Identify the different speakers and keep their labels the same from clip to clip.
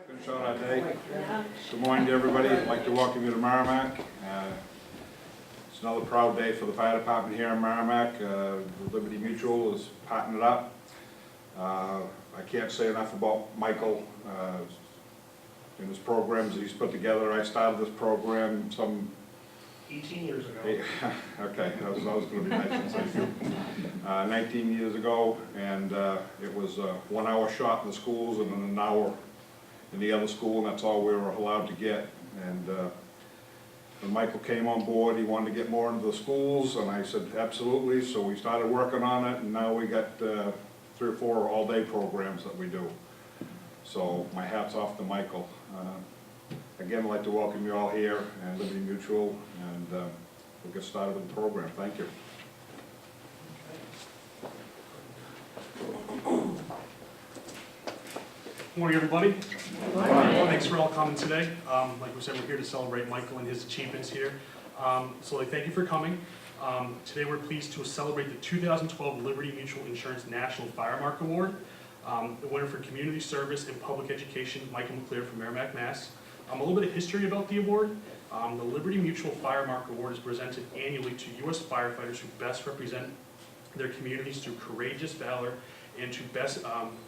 Speaker 1: Finish out our day. Good morning to everybody. I'd like to welcome you to Merrimack. It's another proud day for the fire department here in Merrimack. Liberty Mutual is partnered up. I can't say enough about Michael and his programs that he's put together. I started this program some
Speaker 2: 18 years ago.
Speaker 1: Okay, that was going to be nice and say few. 19 years ago, and it was a 1 hour shot in the schools and then an hour in the other school, and that's all we were allowed to get. And when Michael came on board, he wanted to get more into the schools, and I said absolutely, so we started working on it, and now we got 3 or 4 all-day programs that we do. So my hat's off to Michael. Again, I'd like to welcome you all here and Liberty Mutual, and we'll get started with the program. Thank you.
Speaker 2: Good morning, everybody. Thanks for all coming today. Like we said, we're here to celebrate Michael and his achievements here. So thank you for coming. Today we're pleased to celebrate the 2012 Liberty Mutual Insurance National Fire Mark Award. The winner for community service and public education, Michael McLeieer from Merrimack, Mass. A little bit of history about the award. The Liberty Mutual Fire Mark Award is presented annually to U.S. firefighters who best represent their communities through courageous valor and to best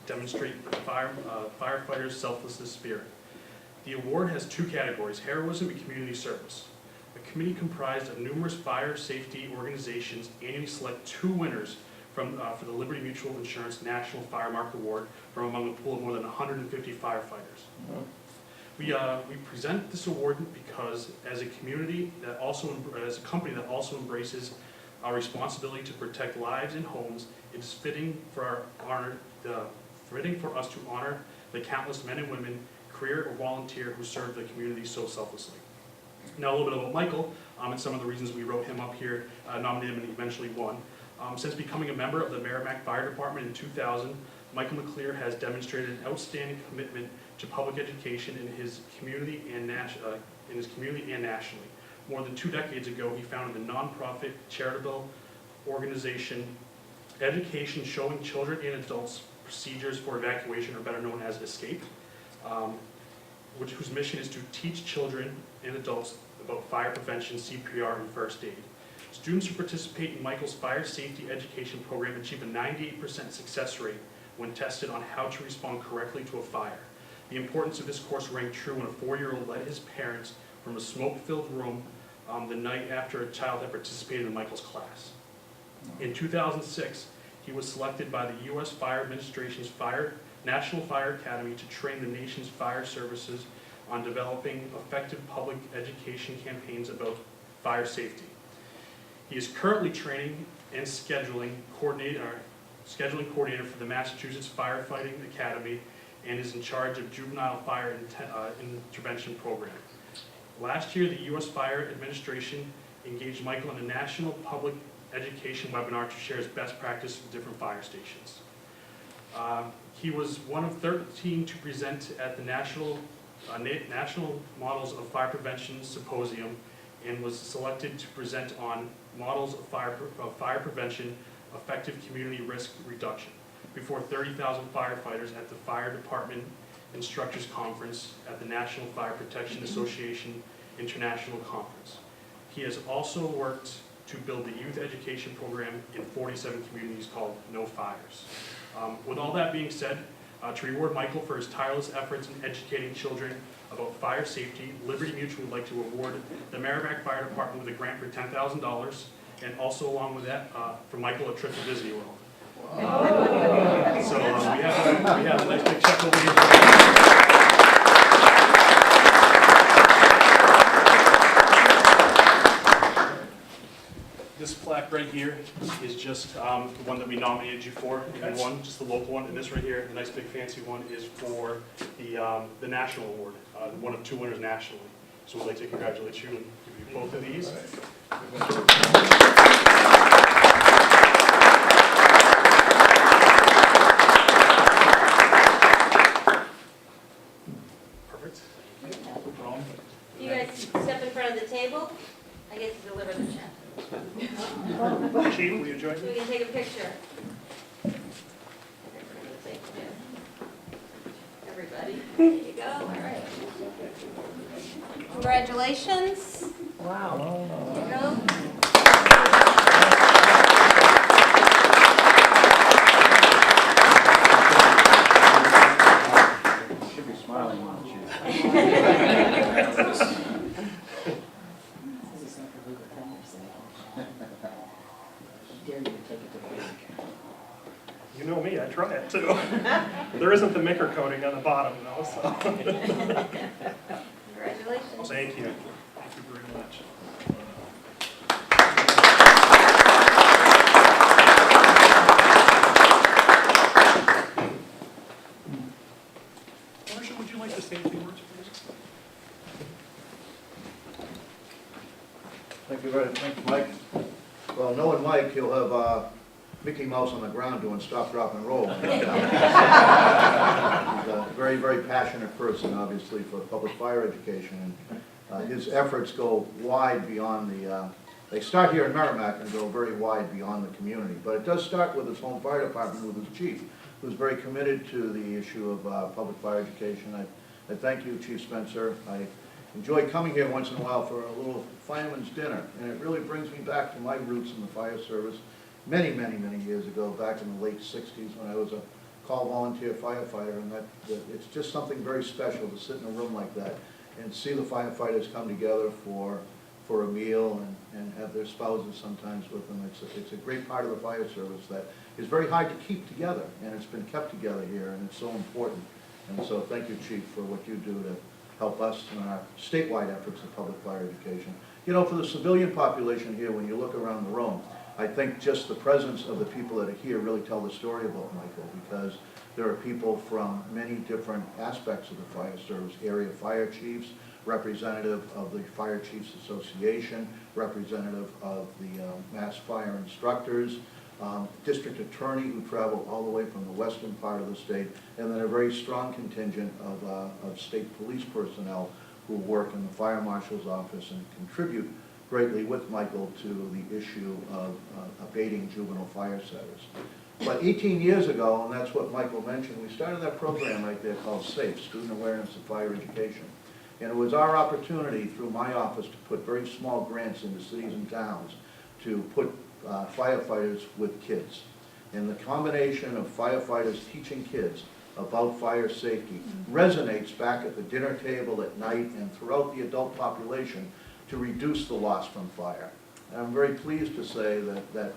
Speaker 2: demonstrate firefighters' selflessness spirit. The award has 2 categories, heroism and community service. A committee comprised of numerous fire safety organizations annually select 2 winners for the Liberty Mutual Insurance National Fire Mark Award from among a pool of more than 150 firefighters. We present this award because as a community that also, as a company that also embraces our responsibility to protect lives and homes, it is fitting for us to honor the countless men and women, career or volunteer, who serve the community so selflessly. Now a little bit about Michael and some of the reasons we wrote him up here, nominated him, and he eventually won. Since becoming a member of the Merrimack Fire Department in 2000, Michael McLeieer has demonstrated an outstanding commitment to public education in his community and nationally. More than 2 decades ago, he founded the nonprofit charitable organization Education Showing Children and Adults Procedures for Evacuation, or better known as ESCAPE, whose mission is to teach children and adults about fire prevention, CPR, and first aid. Students who participate in Michael's fire safety education program achieve a 98% success rate when tested on how to respond correctly to a fire. The importance of this course rang true when a 4-year-old led his parents from a smoke-filled room the night after a child had participated in Michael's class. In 2006, he was selected by the U.S. Fire Administration's National Fire Academy to train the nation's fire services on developing effective public education campaigns about fire safety. He is currently training and scheduling coordinator for the Massachusetts Firefighting Academy and is in charge of juvenile fire intervention program. Last year, the U.S. Fire Administration engaged Michael in a national public education webinar to share his best practice with different fire stations. He was one of 13 to present at the National Models of Fire Prevention Symposium and was selected to present on models of fire prevention, effective community risk reduction before 30,000 firefighters at the Fire Department Instructors Conference at the National Fire Protection Association International Conference. He has also worked to build the youth education program in 47 communities called No Fires. With all that being said, to reward Michael for his tireless efforts in educating children about fire safety, Liberty Mutual would like to award the Merrimack Fire Department with a grant for $10,000, and also along with that, for Michael, a trip to Disney World. So we have a nice big check over here. This plaque right here is just the one that we nominated you for, and you won, just the local one. And this right here, the nice big fancy one, is for the national award, one of 2 winners nationally. So we'd like to congratulate you and give you both of these. Perfect. No problem.
Speaker 3: You guys step in front of the table. I get to deliver the check.
Speaker 2: Chief, will you join
Speaker 3: So
Speaker 2: me?
Speaker 3: we can take a picture. Everybody. There you go, all right. Congratulations.
Speaker 4: Wow.
Speaker 3: There you go.
Speaker 5: Should be smiling on you.
Speaker 4: You know me, I try it too. There isn't the McLeieer coating on the bottom though, so.
Speaker 3: Congratulations.
Speaker 4: Thank you. Thank you very much. Marcia, would you like to say a few words, please?
Speaker 5: Thank you very much, Mike. Well, knowing Mike, he'll have Mickey Mouse on the ground doing stop, drop, and roll. He's a very, very passionate person, obviously, for public fire education. And his efforts go wide beyond the, they start here in Merrimack and go very wide beyond the community. But it does start with his home fire department, with his chief, who's very committed to the issue of public fire education. I thank you, Chief Spencer. I enjoy coming here once in a while for a little fireman's dinner, and it really brings me back to my roots in the fire service many, many, many years ago, back in the late 60s when I was a call volunteer firefighter, and it's just something very special to sit in a room like that and see the firefighters come together for a meal and have their spouses sometimes with them. It's a great part of the fire service that is very hard to keep together, and it's been kept together here, and it's so important. And so thank you, Chief, for what you do to help us in our statewide efforts of public fire education. You know, for the civilian population here, when you look around the room, I think just the presence of the people that are here really tell the story about Michael, because there are people from many different aspects of the fire service, area fire chiefs, representative of the Fire Chiefs Association, representative of the Mass Fire Instructors, district attorney who travel all the way from the western part of the state, and then a very strong contingent of state police personnel who work in the fire marshal's office and contribute greatly with Michael to the issue of abating juvenile fire setters. But 18 years ago, and that's what Michael mentioned, we started that program right there called SAFE, Student Awareness of Fire Education. And it was our opportunity through my office to put very small grants into cities and towns to put firefighters with kids. And the combination of firefighters teaching kids about fire safety resonates back at the dinner table at night and throughout the adult population to reduce the loss from fire. And I'm very pleased to say that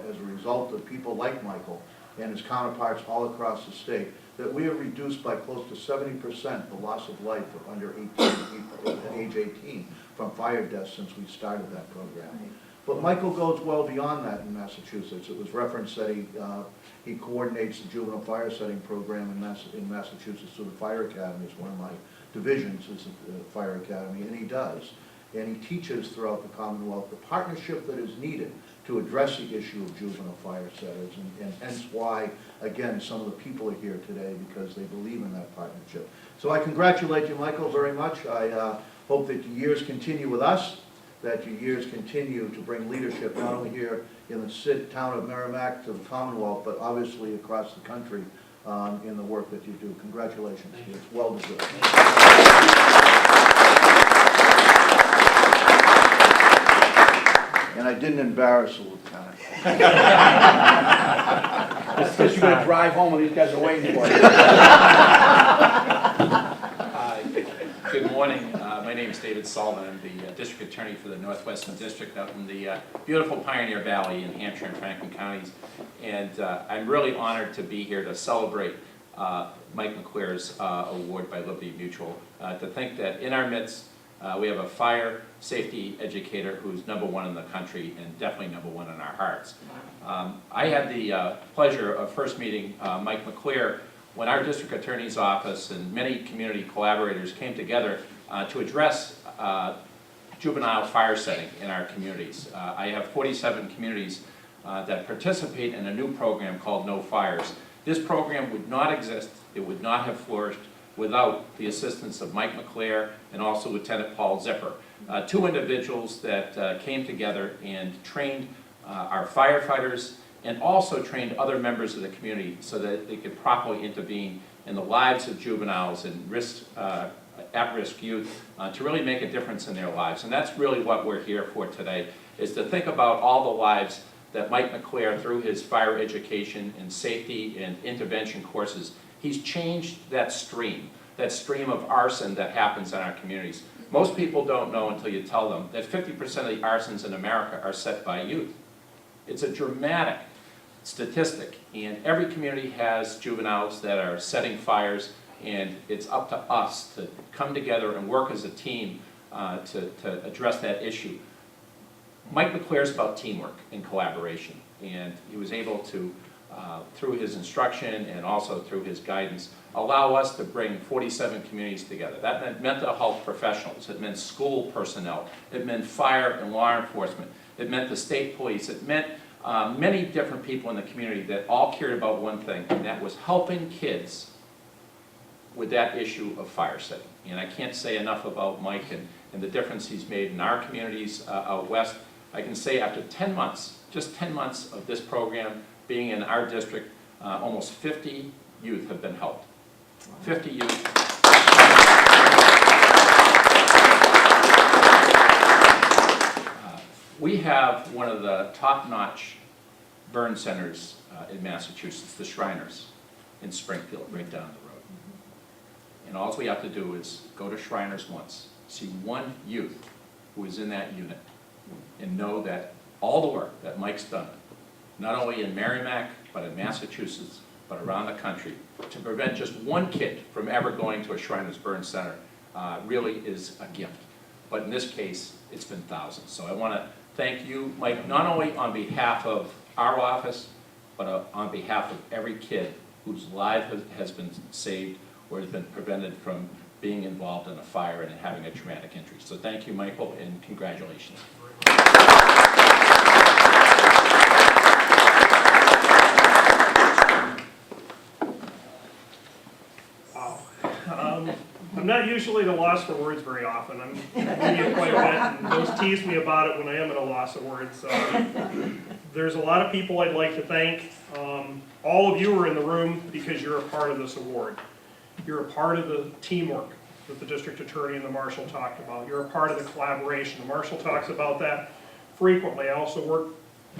Speaker 5: as a result of people like Michael and his counterparts all across the state, that we have reduced by close to 70% the loss of life of under age 18 from fire deaths since we started that program. But Michael goes well beyond that in Massachusetts. It was referenced that he coordinates the juvenile fire setting program in Massachusetts through the Fire Academy. It's one of my divisions, is the Fire Academy, and he does. And he teaches throughout the Commonwealth the partnership that is needed to address the issue of juvenile fire setters, and hence why, again, some of the people are here today, because they believe in that partnership. So I congratulate you, Michael, very much. I hope that your years continue with us, that your years continue to bring leadership not only here in the town of Merrimack to the Commonwealth, but obviously across the country in the work that you do. Congratulations. It's well deserved. And I didn't embarrass the lieutenant.
Speaker 6: That's because you're going to drive home and these guys are waiting for you.
Speaker 7: Good morning. My name is David Sullivan. I'm the District Attorney for the Northwestern District out in the beautiful Pioneer Valley in Hampshire and Franklin counties. And I'm really honored to be here to celebrate Mike McLeier's award by Liberty Mutual. To think that in our midst, we have a fire safety educator who's #1 in the country and definitely #1 in our hearts. I had the pleasure of first meeting Mike McLeieer when our district attorney's office and many community collaborators came together to address juvenile fire setting in our communities. I have 47 communities that participate in a new program called No Fires. This program would not exist, it would not have flourished without the assistance of Mike McLeieer and also Lieutenant Paul Zipper, two individuals that came together and trained our firefighters and also trained other members of the community so that they could properly intervene in the lives of juveniles and at-risk youth to really make a difference in their lives. And that's really what we're here for today, is to think about all the lives that Mike McLeieer, through his fire education and safety and intervention courses, he's changed that stream of arson that happens in our communities. Most people don't know until you tell them that 50% of the arsons in America are set by youth. It's a dramatic statistic, and every community has juveniles that are setting fires, and it's up to us to come together and work as a team to address that issue. Mike McLeieer is about teamwork and collaboration, and he was able to, through his instruction and also through his guidance, allow us to bring 47 communities together. That meant mental health professionals, it meant school personnel, it meant fire and law enforcement, it meant the state police, it meant many different people in the community that all cared about one thing, and that was helping kids with that issue of fire setting. And I can't say enough about Mike and the difference he's made in our communities out west. I can say after 10 months, just 10 months of this program being in our district, almost 50 youth have been helped. 50 youth. We have one of the top-notch burn centers in Massachusetts, the Shriners in Springfield, right down the road. And all we have to do is go to Shriners once, see one youth who is in that unit, and know that all the work that Mike's done, not only in Merrimack, but in Massachusetts, but around the country, to prevent just one kid from ever going to a Shriners Burn Center really is a gift. But in this case, it's been thousands. So I want to thank you, Mike, not only on behalf of our office, but on behalf of every kid whose life has been saved or has been prevented from being involved in a fire and having a traumatic injury. So thank you, Michael, and congratulations.
Speaker 4: Wow. I'm not usually at a loss for words very often. I'm media quite a bit, and those tease me about it when I am at a loss of words. There's a lot of people I'd like to thank. All of you are in the room because you're a part of this award. You're a part of the teamwork that the district attorney and the marshal talked about. You're a part of the collaboration. The marshal talks about that frequently. I also work,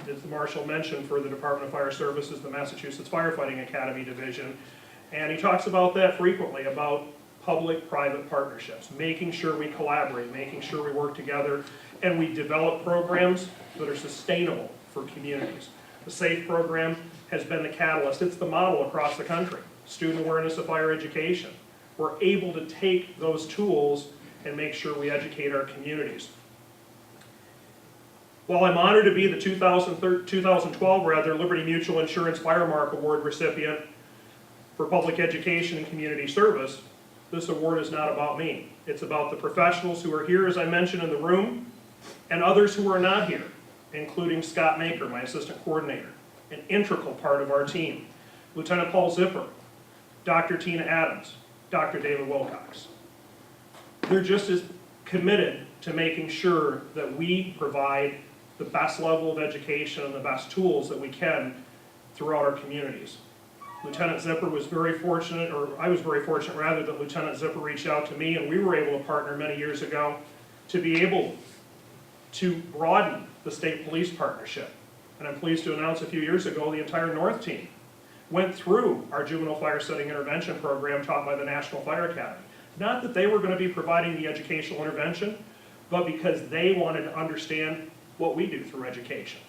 Speaker 4: as the marshal mentioned, for the Department of Fire Services, the Massachusetts Firefighting Academy Division. And he talks about that frequently, about public-private partnerships, making sure we collaborate, making sure we work together, and we develop programs that are sustainable for communities. The SAFE program has been the catalyst. It's the model across the country. Student awareness of fire education. We're able to take those tools and make sure we educate our communities. While I'm honored to be the 2012 Liberty Mutual Insurance Firemark Award recipient for public education and community service, this award is not about me. It's about the professionals who are here, as I mentioned, in the room, and others who are not here, including Scott Maker, my assistant coordinator, an integral part of our team, Lieutenant Paul Zipper, Dr. Tina Adams, Dr. David Wilcox. They're just as committed to making sure that we provide the best level of education and the best tools that we can throughout our communities. Lieutenant Zipper was very fortunate, or I was very fortunate rather, that Lieutenant Zipper reached out to me, and we were able to partner many years ago to be able to broaden the state police partnership. And I'm pleased to announce a few years ago the entire North team went through our juvenile fire setting intervention program taught by the National Fire Academy. Not that they were going to be providing the educational intervention, but because they wanted to understand what we do through education.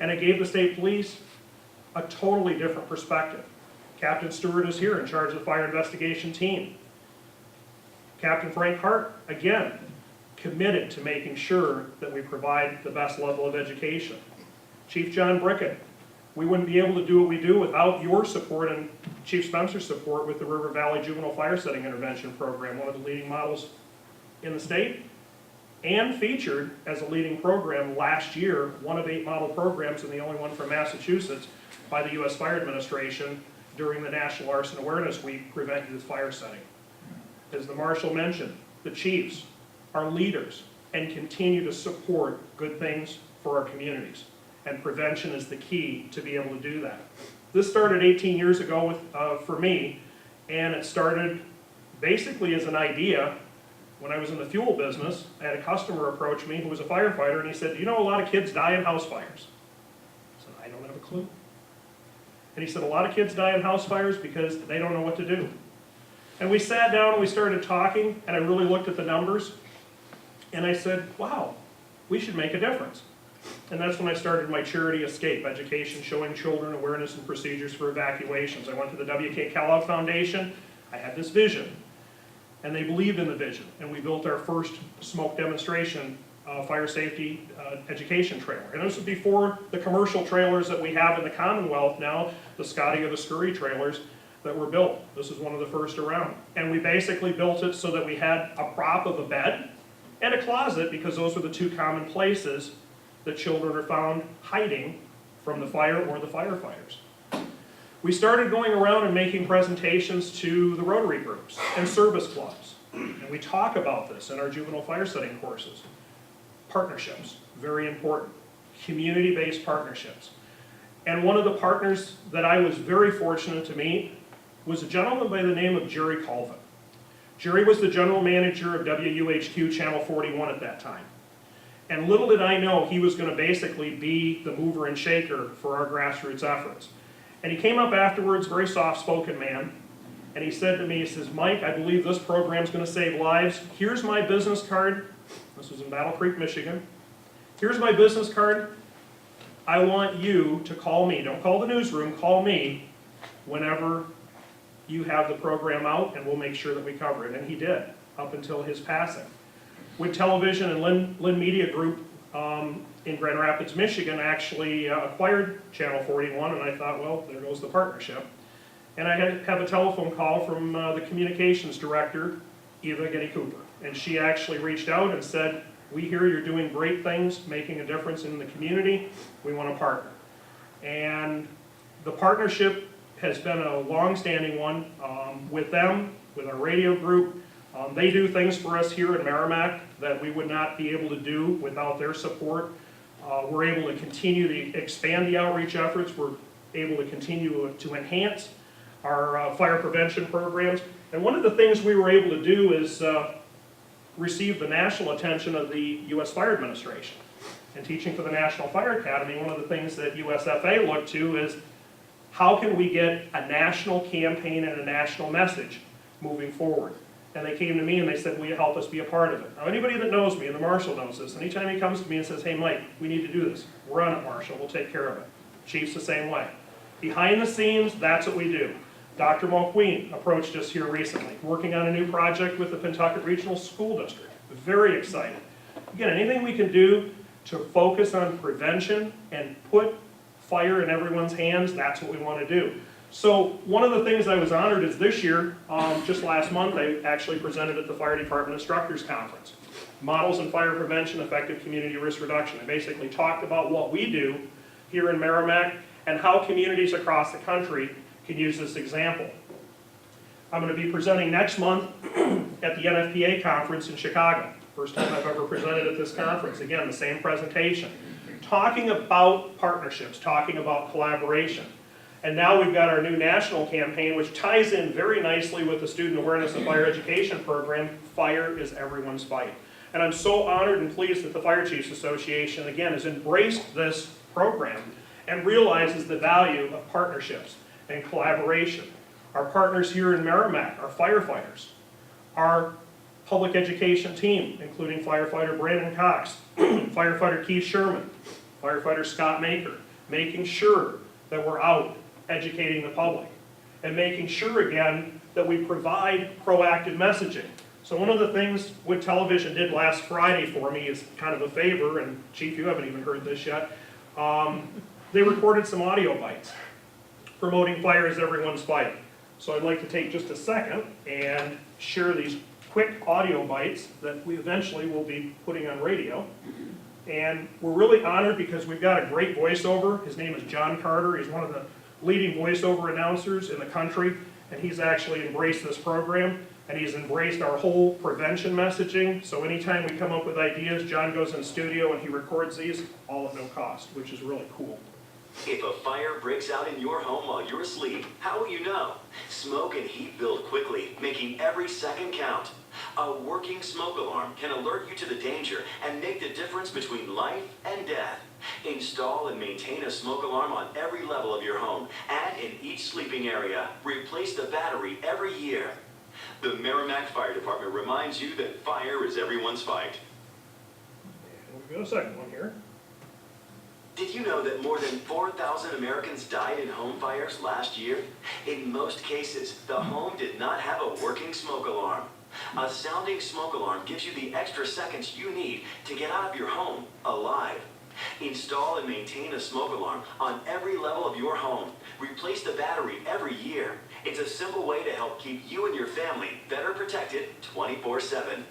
Speaker 4: And it gave the state police a totally different perspective. Captain Stewart is here in charge of the fire investigation team. Captain Frank Hart, again, committed to making sure that we provide the best level of education. Chief John Brickett, we wouldn't be able to do what we do without your support and Chief Spencer's support with the River Valley Juvenile Fire Setting Intervention Program, one of the leading models in the state, and featured as a leading program last year, one of 8 model programs and the only one from Massachusetts by the U.S. Fire Administration during the National Arson Awareness Week, Prevent Youth Fire Setting. As the Marshal mentioned, the chiefs are leaders and continue to support good things for our communities. and prevention is the key to be able to do that. This started 18 years ago for me, and it started basically as an idea. When I was in the fuel business, I had a customer approach me who was a firefighter, and he said, "You know, a lot of kids die in house fires." I said, "I don't have a clue." And he said, "A lot of kids die in house fires because they don't know what to do." And we sat down and we started talking, and I really looked at the numbers, and I said, "Wow, we should make a difference." And that's when I started my charity Escape Education, showing children awareness and procedures for evacuations. I went to the W.K. Kellogg Foundation. I had this vision, and they believed in the vision, and we built our first smoke demonstration fire safety education trailer. And this was before the commercial trailers that we have in the Commonwealth now, the Scotty or the Scurry trailers that were built. This is one of the first around. And we basically built it so that we had a prop of a bed and a closet, because those were the two common places that children are found hiding from the fire or the firefighters. We started going around and making presentations to the Rotary groups and service clubs. And we talk about this in our juvenile fire setting courses. Partnerships, very important. Community-based partnerships. And one of the partners that I was very fortunate to meet was a gentleman by the name of Jerry Colvin. Jerry was the general manager of WUHQ Channel 41 at that time. And little did I know he was going to basically be the mover and shaker for our grassroots efforts. And he came up afterwards, very soft-spoken man, and he said to me, he says, "Mike, I believe this program's going to save lives. Here's my business card." This was in Battle Creek, Michigan. "Here's my business card. I want you to call me. Don't call the newsroom, call me whenever you have the program out, and we'll make sure that we cover it." And he did, up until his passing. With television and Lynn Media Group in Grand Rapids, Michigan, actually acquired Channel 41, and I thought, well, there goes the partnership. And I have a telephone call from the communications director, Eva Getty Cooper. And she actually reached out and said, "We hear you're doing great things, making a difference in the community. We want to partner." And the partnership has been a long-standing one with them, with our radio group. They do things for us here in Merrimack that we would not be able to do without their support. We're able to continue to expand the outreach efforts. We're able to continue to enhance our fire prevention programs. And one of the things we were able to do is receive the national attention of the U.S. Fire Administration. And teaching for the National Fire Academy, one of the things that USFA looked to is how can we get a national campaign and a national message moving forward. And they came to me and they said, "Will you help us be a part of it?" Now anybody that knows me, and the Marshal knows this, anytime he comes to me and says, "Hey Mike, we need to do this," we're on it, Marshal, we'll take care of it. Chief's the same way. Behind the scenes, that's what we do. Dr. McLeieer approached us here recently, working on a new project with the Pentucket Regional School District. Very excited. Again, anything we can do to focus on prevention and put fire in everyone's hands, that's what we want to do. So one of the things I was honored is this year, just last month, I actually presented at the Fire Department Instructors Conference. Models in Fire Prevention, Effective Community Risk Reduction. I basically talked about what we do here in Merrimack and how communities across the country can use this example. I'm going to be presenting next month at the NFPA conference in Chicago. First time I've ever presented at this conference. Again, the same presentation. Talking about partnerships, talking about collaboration. And now we've got our new national campaign, which ties in very nicely with the Student Awareness and Fire Education Program, Fire is Everyone's Fight. And I'm so honored and pleased that the Fire Chiefs Association, again, has embraced this program and realizes the value of partnerships and collaboration. Our partners here in Merrimack, our firefighters, our public education team, including firefighter Brandon Cox, firefighter Keith Sherman, firefighter Scott Maker, making sure that we're out educating the public, and making sure, again, that we provide proactive messaging. So one of the things Wood Television did last Friday for me is kind of a favor, and Chief, you haven't even heard this yet. They recorded some audio bites promoting Fire is Everyone's Fight. So I'd like to take just a second and share these quick audio bites that we eventually will be putting on radio. And we're really honored because we've got a great voiceover. His name is John Carter. He's one of the leading voiceover announcers in the country. and he's actually embraced this program, and he's embraced our whole prevention messaging. So anytime we come up with ideas, John goes in studio and he records these, all at no cost, which is really cool.
Speaker 8: If a fire breaks out in your home while you're asleep, how will you know? Smoke and heat build quickly, making every second count. A working smoke alarm can alert you to the danger and make the difference between life and death. Install and maintain a smoke alarm on every level of your home and in each sleeping area. Replace the battery every year. The Merrimack Fire Department reminds you that fire is everyone's fight.
Speaker 4: And we've got a second one here.
Speaker 8: Did you know that more than 4,000 Americans died in home fires last year? In most cases, the home did not have a working smoke alarm. A sounding smoke alarm gives you the extra seconds you need to get out of your home alive. Install and maintain a smoke alarm on every level of your home. Replace the battery every year. It's a simple way to help keep you and your family better protected 24/7.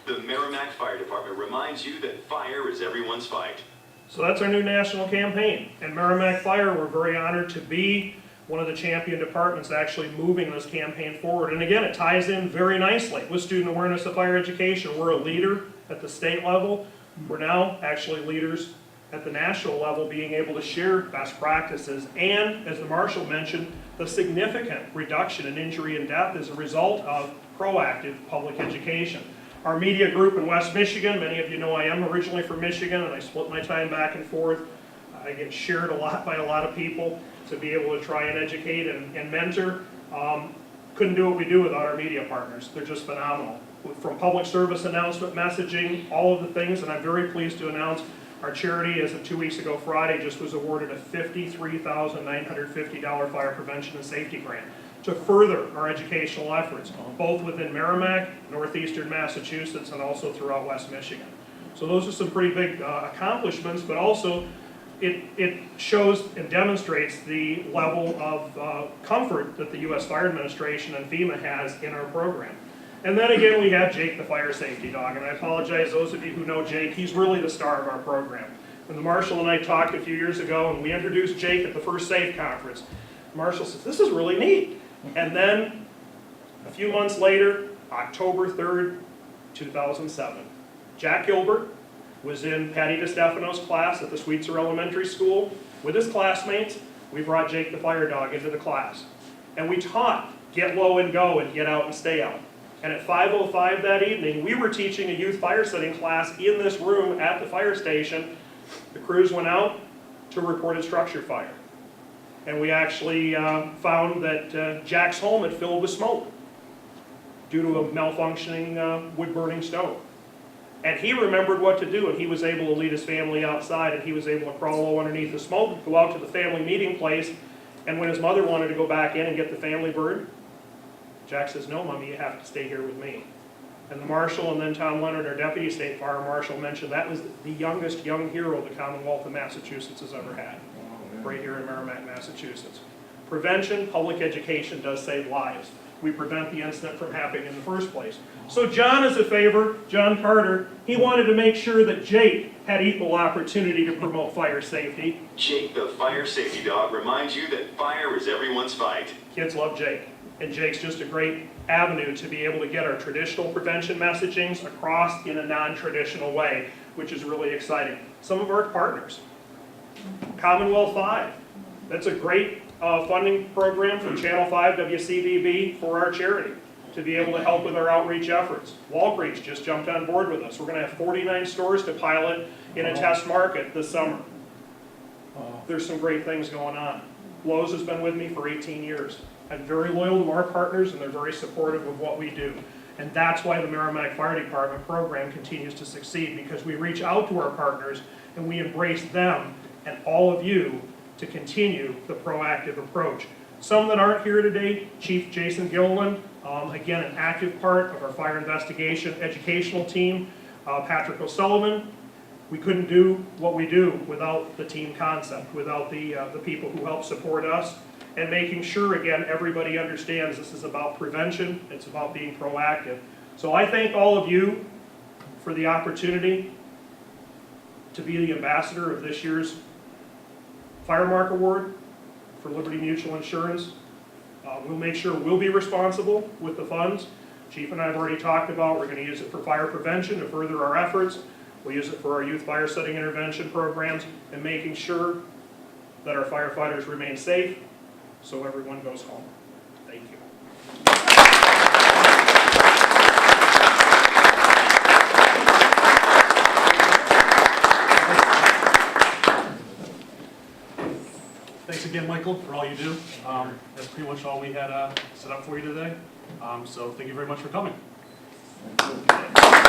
Speaker 8: The Merrimack Fire Department reminds you that fire is everyone's fight.
Speaker 4: So that's our new national campaign. And Merrimack Fire, we're very honored to be one of the champion departments actually moving this campaign forward. And again, it ties in very nicely with student awareness of fire education. We're a leader at the state level. We're now actually leaders at the national level, being able to share best practices. And as the Marshal mentioned, the significant reduction in injury and death is a result of proactive public education. Our media group in West Michigan, many of you know I am originally from Michigan, and I split my time back and forth. I get shared a lot by a lot of people to be able to try and educate and mentor. Couldn't do what we do without our media partners. They're just phenomenal. From public service announcement messaging, all of the things, and I'm very pleased to announce our charity, as of 2 weeks ago Friday, just was awarded a $53,950 fire prevention and safety grant to further our educational efforts, both within Merrimack, northeastern Massachusetts, and also throughout West Michigan. So those are some pretty big accomplishments, but also it shows and demonstrates the level of comfort that the U.S. Fire Administration and FEMA has in our program. And then again, we have Jake, the fire safety dog, and I apologize, those of you who know Jake, he's really the star of our program. When the Marshal and I talked a few years ago, and we introduced Jake at the first SAFE conference, the Marshal says, "This is really neat." And then, a few months later, October 3rd, 2007, Jack Gilbert was in Patty DeStefano's class at the Sweetser Elementary School. With his classmates, we brought Jake the fire dog into the class. And we taught get low and go and get out and stay out. And at 5:05 that evening, we were teaching a youth fire setting class in this room at the fire station. The crews went out to report a structure fire. And we actually found that Jack's home had filled with smoke due to a malfunctioning wood-burning stove. And he remembered what to do, and he was able to lead his family outside, and he was able to crawl low underneath the smoke, go out to the family meeting place, and when his mother wanted to go back in and get the family bird, Jack says, "No, Mommy, you have to stay here with me." And the Marshal and then Tom Leonard, our Deputy State Fire Marshal, mentioned that was the youngest young hero the Commonwealth of Massachusetts has ever had, right here in Merrimack, Massachusetts. Prevention, public education does save lives. We prevent the incident from happening in the first place. So John, as a favor, John Carter, he wanted to make sure that Jake had equal opportunity to promote fire safety.
Speaker 8: Jake the fire safety dog reminds you that fire is everyone's fight.
Speaker 4: Kids love Jake, and Jake's just a great avenue to be able to get our traditional prevention messagings across in a non-traditional way, which is really exciting. Some of our partners, Commonwealth 5, that's a great funding program from Channel 5 WCVB for our charity to be able to help with our outreach efforts. Walgreens just jumped on board with us. We're going to have 49 stores to pilot in a test market this summer. There's some great things going on. Lowe's has been with me for 18 years. I'm very loyal to our partners, and they're very supportive of what we do. And that's why the Merrimack Fire Department program continues to succeed, because we reach out to our partners and we embrace them and all of you to continue the proactive approach. Some that aren't here today, Chief Jason Gilliland, again, an active part of our fire investigation educational team. Patrick O'Sullivan. We couldn't do what we do without the team concept, without the people who help support us, and making sure, again, everybody understands this is about prevention, it's about being proactive. So I thank all of you for the opportunity to be the ambassador of this year's Firemark Award for Liberty Mutual Insurance. We'll make sure we'll be responsible with the funds. Chief and I have already talked about, we're going to use it for fire prevention to further our efforts. We'll use it for our youth fire setting intervention programs and making sure that our firefighters remain safe so everyone goes home. Thank you.
Speaker 2: Thanks again, Michael, for all you do. That's pretty much all we had set up for you today. So thank you very much for coming.
Speaker 5: Thank you.